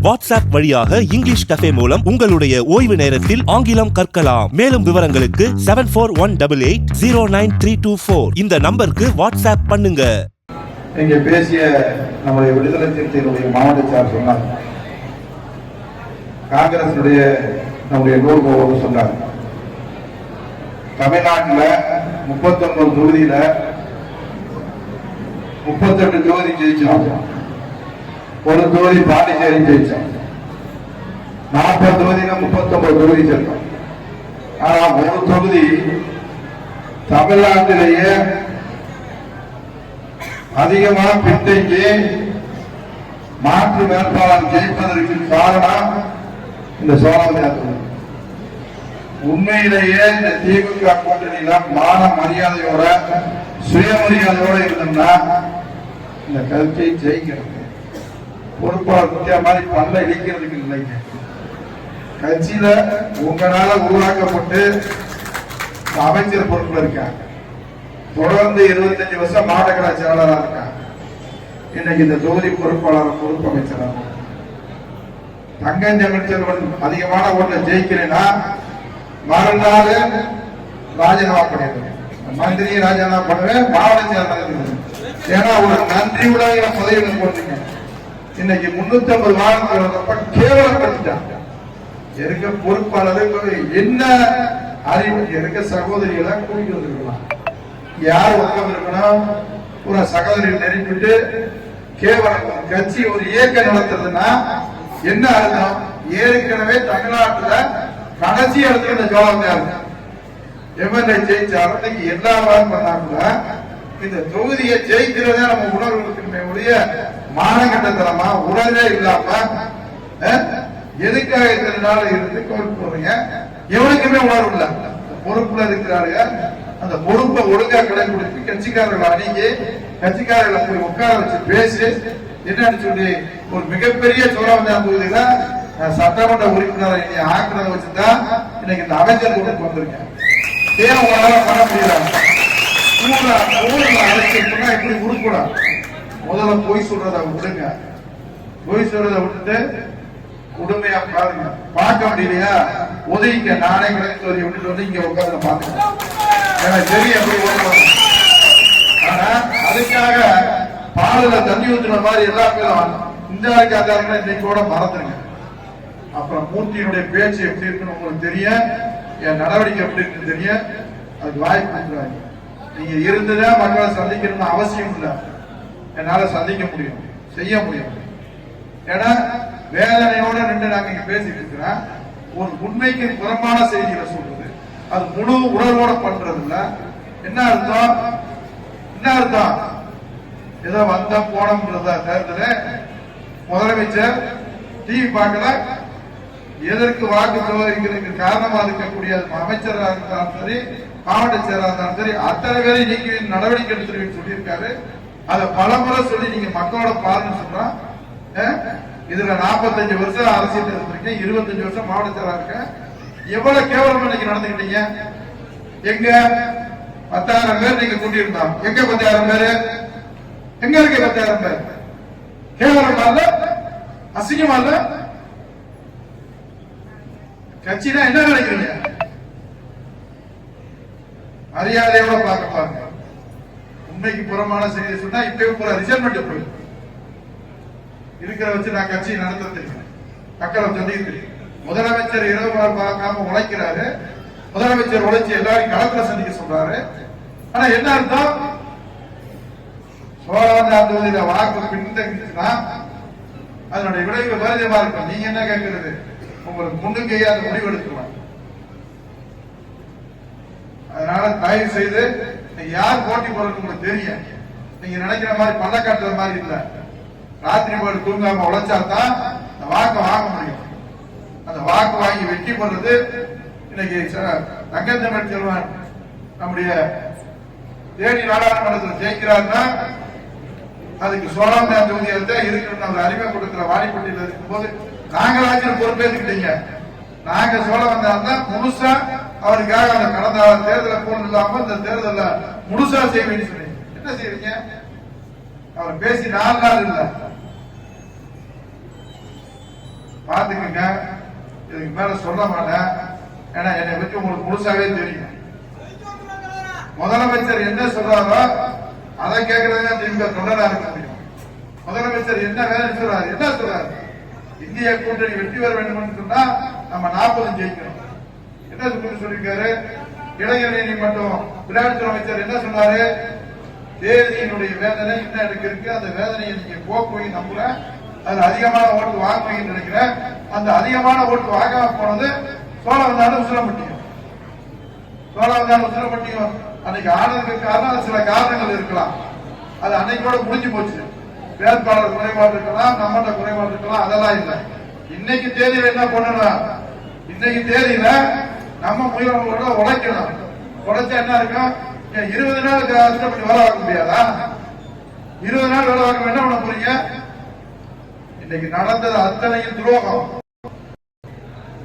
WhatsApp வழியாக English cafe மூலம் உங்களுடைய ஓய்வு நேரத்தில் ஆங்கிலம் கற்கலாம். மேலும் விவரங்களுக்கு 7418809324 இந்த நம்பருக்கு வாட்ஸ்அப் பண்ணுங்க. இங்கே பேசிய நம்முடைய விடுதலை சிறுத்தைகளுடைய மாவட்ட சார் சொன்னார், காங்கிரசுடைய நம்முடைய லோகோவோடு சொன்னார். தமிழ்நாட்டில் 39 தொகுதியில 38 தொகுதி ஜெயிச்சோம், ஒரு தொகுதி பாண்டிச்சேரி ஜெயிச்சோம். 40 தொகுதியில 39 தொகுதி ஜெயிச்சோம். ஆனா ஒரு தொகுதி தமிழ்நாட்டிலேயே அதிகமா பின்தங்கி மாற்று வேட்பாளர் ஜெயிப்பதற்கு காரணம் இந்த சோழவந்தான் தொகுதி. உண்மையிலேயே இந்த திமுக கூட்டணியில மான மரியாதையோட சுயமரியாதையோட இருந்தோம்னா இந்த கட்சியை ஜெயிக்கிறது. பொறுப்பாளர் முக்கிய மாதிரி பல்ல இடிக்கிறதுக்கு இல்லைங்க. கட்சியில உங்களால உருவாக்கப்பட்டு அமைச்சர் பொறுப்புல இருக்காங்க. தொடர்ந்து 25 வருஷம் மாநகர செயலாளராக இருக்காங்க. இன்னைக்கு இந்த தொகுதி பொறுப்பாளர் பொறுப்பு அமைச்சராக தங்கம் தமிழ்ச்செல்வன் அதிகமான ஓட்டை ஜெயிக்கிறேன்னா மறுநாள் ராஜினாமா பண்ணிடுவேன். மந்திரியை ராஜினாமா பண்ணுவேன், மாவட்ட செயலாளர். ஏன்னா ஒரு நன்றி உலக பதவிகளை போட்டீங்க. இன்னைக்கு 350 மாவட்டங்கள் கேவலப்படுத்திட்டாங்க. இருக்க பொறுப்பாளர் என்ன அறிவு இருக்க சகோதரிகளை கூட்டிட்டு வந்திருக்கலாம். யார் உட்கார்ந்து இருக்கணும், ஒரு சகோதரிகள் நெருங்கிட்டு கேவலம் கட்சி ஒரு இயக்கம் நடத்துறதுன்னா என்ன அர்த்தம்? ஏற்கனவே தமிழ்நாட்டுல கடைசி இடத்துல இந்த ஜோலாந்தார் எம்எல்ஏ ஜெயிச்சாலும் எல்லா வாரம் பண்ணாங்க. இந்த தொகுதியை ஜெயிக்கிறதே நம்ம உணர்வுகளுக்கு உடைய மானகட்டத்தனமா உணர்வே இல்லாம எதுக்காக இத்தனை நாள் இருந்து கோரிக்கை போறீங்க? எவனுக்குமே உணர்வு இல்ல. பொறுப்புல இருக்கிறாரு, அந்த பொறுப்பை ஒழுங்கா கடைபிடித்து கட்சிக்காரர்களை அணுகி கட்சிக்காரர்களை போய் உட்கார வச்சு பேசி என்னன்னு சொல்லி ஒரு மிகப்பெரிய சோழவந்தான் தொகுதியில சட்டமன்ற உறுப்பினரை ஆக்கினதை வச்சுதான் இன்னைக்கு இந்த அமைச்சர் கூட்டத்துக்கு வந்திருக்கேன். ஏன் உங்களால பண்ண முடியல? அரசியல் இப்படி உருக்கூடாது. முதல்ல பொய் சொல்றத விடுங்க. பொய் சொல்றத விட்டுட்டு உண்மையா பாருங்க. பார்க்க முடியலையா உதவிக்க நானே கிடைத்து விட்டுட்டு வந்து இங்க உட்கார்ந்து பாத்துக்கிறேன். எனக்கு தெரியும் எப்படி ஓடுவாங்க. ஆனா அதுக்காக பாலுல தண்ணி ஊத்துற மாதிரி எல்லா பேரும் இந்த ஆளுக்கு இன்னைக்கு கூட மறந்துருங்க. அப்புறம் மூர்த்தியினுடைய பேச்சு எப்படி இருக்குன்னு உங்களுக்கு தெரியும், என் நடவடிக்கை எப்படி இருக்குன்னு தெரியும். அதுக்கு வாய்ப்பு கொடுக்குறாங்க. நீங்க இருந்துதான் மக்களை சந்திக்கணும்னு அவசியம் இல்லை. என்னால சந்திக்க முடியும், செய்ய முடியும். ஏன்னா வேதனையோட நின்று நாங்க இங்க பேசிட்டு இருக்கிறோம். ஒரு உண்மைக்கு புறமான செய்திகளை சொல்றது, அது முழு உணர்வோட பண்றது இல்ல. என்ன அர்த்தம்? என்ன அர்த்தம்? ஏதோ வந்த போனோம்ன்றத தேர்தல முதலமைச்சர் டிவி பார்க்கல, எதற்கு வாக்கு சோதனைக்கு காரணமா இருக்கக்கூடிய அமைச்சராக இருந்தாலும் சரி, மாவட்ட செயலாளராக இருந்தாலும் சரி, அத்தனை பேரை நீக்கி நடவடிக்கை எடுத்து சொல்லியிருக்காரு. அதை பலமுறை சொல்லி நீங்க மக்களோட பாருன்னு சொல்றான். இதுல 45 வருஷம் அரசியல் இருந்திருக்கேன், 25 வருஷம் மாவட்ட செயலாளர் இருக்கேன். எவ்வளவு கேவலம் இன்னைக்கு நடந்துக்கிட்டீங்க? எங்க 10,000 பேர் நீங்க கூட்டியிருந்தோம். எங்க 10,000 பேரு? எங்க இருக்கு 10,000 பேர்? கேவலமா இல்ல? அசிங்கமா இல்ல? கட்சினா என்ன நினைக்கிறீங்க? மரியாதையோட பார்க்க பாருங்க. உண்மைக்கு புறமான செய்தி சொன்னா இப்பவே பூரா ரிசல்மெண்ட் போயிடும். இருக்கிற வச்சு நான் கட்சியை நடத்த தெரியும், மக்களை சந்திக்க தெரியும். முதலமைச்சர் இரவு பார்க்காம உழைக்கிறாரு. முதலமைச்சர் உழைச்சி எல்லாரும் களத்துல சந்திக்க சொல்றாரு. ஆனா என்ன அர்த்தம்? சோழவந்தான் தொகுதியில வாக்கு பின்தங்கிச்சுன்னா அதனுடைய விளைவு வருதமா இருக்கும். நீங்க என்ன கேட்கிறது? உங்களுக்கு முன்னுக்கையே அந்த முடிவு எடுத்துக்கலாம். அதனால தயவு செய்து யார் போட்டி போறது உங்களுக்கு தெரியும். நீங்க நினைக்கிற மாதிரி பள்ளக்காட்டுற மாதிரி இல்ல. ராத்திரி போய் தூங்காம உழைச்சாதான் அந்த வாக்கு வாங்க முடியும். அந்த வாக்கு வாங்கி வெற்றி பண்றது இன்னைக்கு தங்கம் தமிழ்ச்செல்வன் நம்முடைய தேனி நாடாளுமன்றத்தில் ஜெயிக்கிறார்னா அதுக்கு சோழவந்தான் தொகுதியில் தான் இருக்கணும். நம்ம அறிவை கொடுக்கிற வாடிப்பட்டியில் இருக்கும் போது நாங்களாச்சும் பொறுப்பேற்றுக்கிட்டீங்க. நாங்க சோழவந்தான் தான் முழுசா அவருக்காக அந்த கடந்த தேர்தலை போன இல்லாம இந்த தேர்தல முழுசா செய்ய வேண்டி சொன்னீங்க. என்ன செய்வீங்க? அவர் பேசி 4 நாள் இல்ல, பாத்துக்கங்க. இதுக்கு மேல சொல்ல மாட்டேன், ஏன்னா என்னை பத்தி உங்களுக்கு முழுசாவே தெரியும். முதலமைச்சர் என்ன சொல்றாரோ அதை கேட்கறதுங்க திமுக தொண்டரா இருக்க முடியும். முதலமைச்சர் என்ன வேலை சொல்றாரு, என்ன சொல்றாரு? இந்திய கூட்டணி வெற்றி பெற வேண்டும் சொன்னா நம்ம 40 ஜெயிக்கணும். என்ன சொல்லியிருக்காரு? இளைஞர் நீதிமன்றம் விளையாட்டுத்துறை அமைச்சர் என்ன சொன்னாரு? தேதியினுடைய வேதனை என்ன எனக்கு இருக்கு, அந்த வேதனையை நீங்க போக்குவீங்க நம்புறேன். அதுல அதிகமான ஓட்டு வாங்குவீங்கன்னு நினைக்கிறேன். அந்த அதிகமான ஓட்டு வாங்காம போனது சோழவந்தாலும் உசிலம்பட்டியும். சோழவந்தாலும் உசிலம்பட்டியும் அன்னைக்கு ஆனதுக்கு காரணம் அது சில காரணங்கள் இருக்கலாம். அது அன்னைக்கோட முடிஞ்சு போச்சு. வேட்பாளர் குறைபாடு இருக்கலாம், நம்மகிட்ட குறைபாடு இருக்கலாம், அதெல்லாம் இல்லை. இன்னைக்கு தேதியில என்ன பண்ணணும்? இன்னைக்கு தேதியில நம்ம முயற்சியோட உழைக்கணும். உழைச்சா என்ன இருக்கும்? 20 நாள் கஷ்டப்பட்டு வேலை வாங்க முடியாதா? 20 நாள் வேலை வாங்க என்ன பண்ண போறீங்க? இன்னைக்கு நடந்தது அத்தனையும் துரோகம்.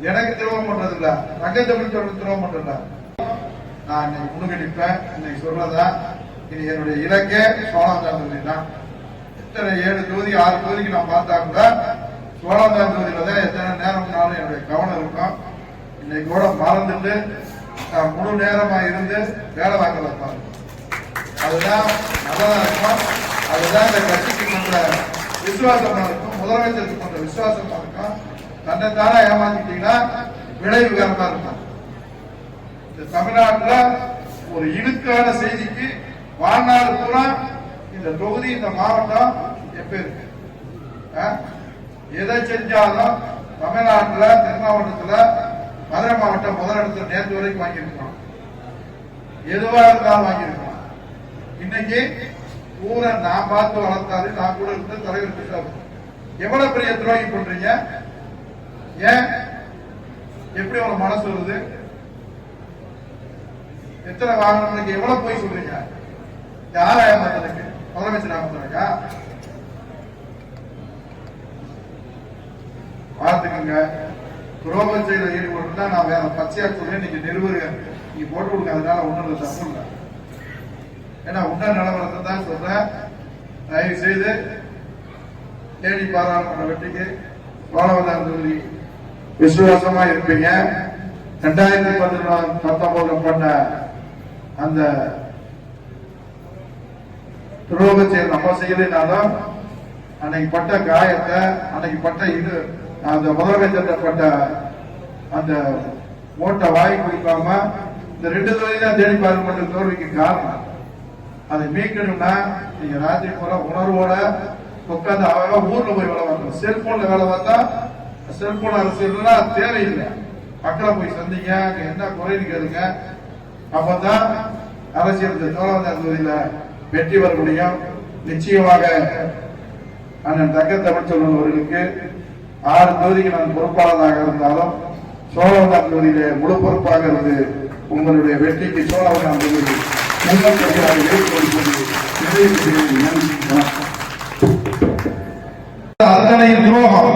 எனக்கு துரோகம் பண்றது இல்ல, தங்கத்தமிழ் துரோகம் பண்றது இல்ல. நான் இன்னைக்கு முன்னுக்கணிப்பேன். இன்னைக்கு சொல்றதா இது என்னுடைய இலக்கே சோழாந்தாந்தொகுதி தான். எத்தனை 7 தொகுதி 6 தொகுதிக்கு நான் பார்த்தா கூட சோழாந்தாந்தொகுதியில தான் எத்தனை நேரம்னாலும் என்னுடைய கவனம் இருக்கும். இன்னைக்கு கூட மறந்துட்டு நான் முழு நேரமா இருந்து வேலை வாங்கல பாருங்க. அதுதான் நல்லதா இருக்கும். அதுதான் இந்த கட்சிக்கு கொண்ட விசுவாசமா இருக்கும், முதலமைச்சருக்கு கொண்ட விசுவாசமா இருக்கும். தன்னைத்தானே ஏமாத்திட்டீங்கன்னா விளைவு வேறமா இருக்கும். இந்த தமிழ்நாட்டுல ஒரு இழுக்கான செய்திக்கு வாழ்நாள் பூரா இந்த தொகுதி இந்த மாவட்டம் எப்பேருக்கு எதை செஞ்சாலும் தமிழ்நாட்டுல தென் மாவட்டத்துல மதுரை மாவட்டம் முதலிடத்துல நேற்று வரைக்கும் வாங்கியிருக்கோம். எதுவா இருந்தாலும் வாங்கியிருக்கோம். இன்னைக்கு பூரா நான் பார்த்து வளர்த்தாரு, நான் கூட இருந்து தலைவர் பேசாரு. எவ்வளவு பெரிய துரோகி பண்றீங்க? ஏன் எப்படி உங்க மனசு வருது? எத்தனை வாங்கணும்? எவ்வளவு போய் சொல்றீங்க? யார் ஏமாத்ததுக்கு? முதலமைச்சர் ஏமாத்துறாங்க. பார்த்துக்குங்க. துரோகம் செய்த ஈடுபட்டு நான் வேற பச்சையா சொல்றேன். நீங்க நிறுவருங்க, நீங்க போட்டு கொடுங்க. அதனால ஒண்ணும் இல்லை, தப்பு இல்லை. ஏன்னா உண்ட நிலவரத்தை தான் சொல்றேன். தயவு செய்து தேனி பாராளுமன்ற வெற்றிக்கு சோழவந்தான் தொகுதி விசுவாசமா இருப்பீங்க. 2019 பண்ண அந்த துரோக செயல் நம்ம செய்யலைனாலும் அன்னைக்கு பட்ட காயத்தை, அன்னைக்கு பட்ட இது, அந்த முதலமைச்சர் பட்ட அந்த ஓட்டை வாய் கொடுக்காம இந்த 2 தொகுதி தான் தேனி பாராளுமன்ற தோல்விக்கு காரணம். அதை மீட்கணும்னா நீங்க ராத்திரி பூரா உணர்வோட உட்காந்து அவங்க ஊர்ல போய் வேலை பார்க்கணும். செல்போன்ல வேலை பார்த்தா செல்போன் அரசியல் தேவையில்லை. மக்களை போய் சந்திங்க, அங்க என்ன குறைன்னு கேளுங்க. அப்பதான் அரசியல் சோழவந்தான் தொகுதியில வெற்றி பெற முடியும். நிச்சயமாக அண்ணன் தங்கத்தமிழ் செல்வன் அவர்களுக்கு 6 தொகுதிக்கு நான் பொறுப்பாளராக இருந்தாலும் சோழவந்தான் தொகுதியிலே முழு பொறுப்பாக இருந்து உங்களுடைய வெற்றிக்கு சோழவந்தான் தொகுதி அத்தனையும் துரோகம்.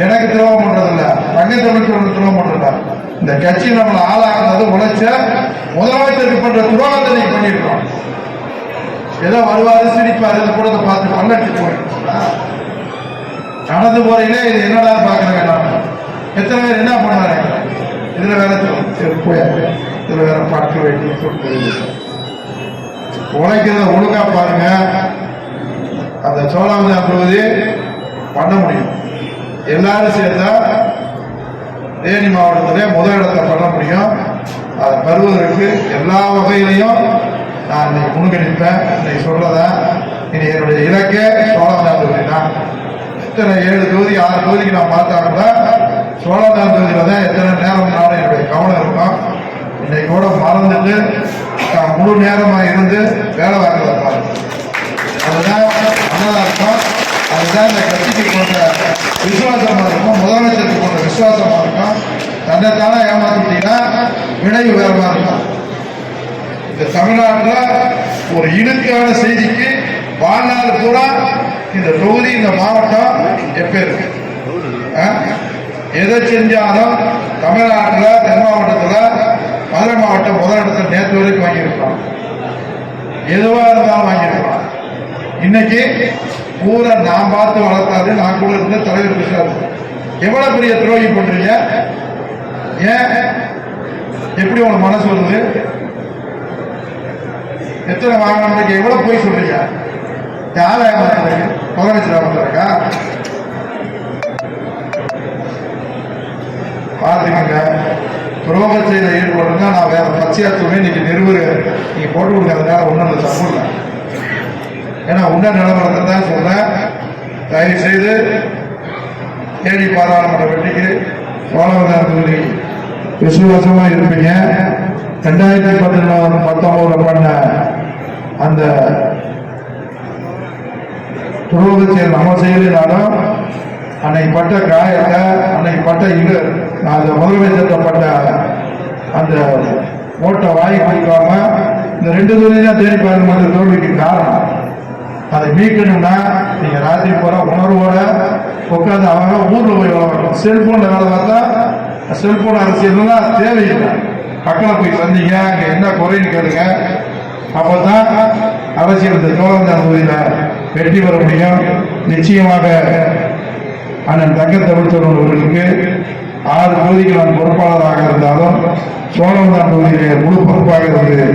எனக்கு துரோகம் பண்றதில்ல, தங்கத்தமிழ் துரோகம் பண்றதில்ல. இந்த கட்சி நம்மளை ஆளாக்குறது உழைச்ச முதலமைச்சருக்கு பண்ற துரோகத்தை நீங்க பண்ணிருக்கோம். ஏதோ வருவாரு சிரிப்பாரு, இந்த கூடத்தை பார்த்து பல்லடிச்சு போயிட்டு நடந்து போறீங்களே, இது என்னடா பாக்குற வேண்டாம். எத்தனை பேர் என்ன பண்ணுவாரு? இதுல வேற போயாரு, இதுல வேற பாட்டு வெட்டி சொல்லிட்டு உழைக்கிறத ஒழுங்கா பாருங்க. அந்த சோழவந்தான் தொகுதி பண்ண முடியும். எல்லாரும் சேர்ந்தா தேனி மாவட்டத்திலே முதலிடத்தை பண்ண முடியும். அதை பெறுவதற்கு எல்லா வகையிலையும் நான் இன்னைக்கு முன்கணிப்பேன். இன்னைக்கு சொல்றதா இனி என்னுடைய இலக்கே சோழவந்தான் தொகுதி தான். எத்தனை 7 தொகுதி 6 தொகுதிக்கு நான் பார்த்தா கூட சோழவந்தான் தொகுதியில தான் எத்தனை நேரம்னாலும் என்னுடைய கவனம் இருக்கும். இன்னைக்கு கூட மறந்துட்டு நான் முழு நேரமா இருந்து வேலை வாங்கல பாருங்க. அதுதான் நல்லதா இருக்கும். அதுதான் இந்த கட்சிக்கு கொண்ட விசுவாசமா இருக்கும், முதலமைச்சருக்கு கொண்ட விசுவாசமா இருக்கும். தன்னைத்தானே ஏமாத்திட்டீங்கன்னா விளைவு வேறமா இருக்கும். இந்த தமிழ்நாட்டில் ஒரு இழுக்கான செய்திக்கு வாழ்நாள் பூரா இந்த தொகுதி இந்த மாவட்டம் எப்பேருக்கு எதை செஞ்சாலும் தமிழ்நாட்டில் தென் மாவட்டத்தில் மதுரை மாவட்டம் முதலிடத்தில் நேற்று வரைக்கும் வாங்கியிருக்கிறோம். எதுவாக இருந்தாலும் வாங்கியிருக்கிறோம். இன்னைக்கு பூரா நான் பார்த்து வளர்த்தாது, நான் கூட இருந்த தலைவர் பேசுறாரு. எவ்வளவு பெரிய துரோகி பண்றீங்க? ஏன் எப்படி உனக்கு மனசு வருது? எத்தனை வாகனம் எவ்வளவு போய் சொல்றீங்க? யார ஏமாத்துறீங்க? முதலமைச்சர் ஏமாத்துறக்கா? பாத்துக்கங்க, துரோக செயல ஈடுபடுறதா நான் வேற பச்சையா சொல்லி இன்னைக்கு நிறுவரு நீங்க போட்டு கொடுக்கறதுனால ஒன்றும் அந்த தப்பு இல்லை. ஏன்னா உன்ன நிலவரத்தை தான் சொல்றேன். தயவு செய்து தேனி பாராளுமன்ற வெற்றிக்கு சோழவந்தான் தொகுதி விசுவாசமா இருப்பீங்க. 2019 பண்ண அந்த துரோக செயல் நம்ம செய்யலினாலும் அன்னைக்கு பட்ட காயத்தை, அன்னைக்கு பட்ட அந்த முதலமைச்சர்ப்பட்ட அந்த ஓட்டை வாங்கி கொடுக்காம இந்த 2 தொகுதி தான் தேனி பாராளுமன்ற தோல்விக்கு காரணம். அதை மீட்கணும்னா நீங்க ராத்திரி போற உணர்வோட உட்காந்து அவங்க ஊர்ல போய் வளர்க்கணும். செல்போன்ல வேலை பார்த்தா செல்போன் அரசியல்லாம் தேவையில்லை. மக்களை போய் சந்திங்க, அங்க என்ன குறைன்னு கேளுங்க. அப்பதான் அரசியல் இந்த சோழவந்தான் தொகுதியில வெற்றி பெற முடியும். நிச்சயமாக அண்ணன் தங்க தமிழ்ச்செல்வன் அவர்களுக்கு 6 தொகுதிக்கு நான் பொறுப்பாளராக இருந்தாலும் சோழவந்தான் தொகுதியிலே முழு பொறுப்பாக இருந்து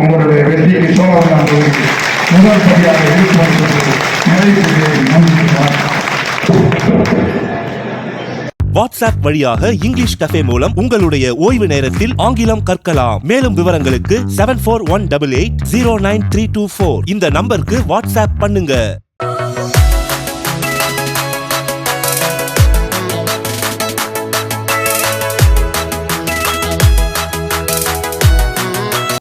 உங்களுடைய வெற்றிக்கு சோழவந்தான் தொகுதிக்கு முதல் படியாக இருக்கும் வாட்ஸ்அப் வழியாக இங்கிலீஷ் கஃபே மூலம் உங்களுடைய ஓய்வு நேரத்தில் ஆங்கிலம் கற்கலாம். மேலும் விவரங்களுக்கு 7418809324 இந்த நம்பருக்கு வாட்ஸ்அப் பண்ணுங்க.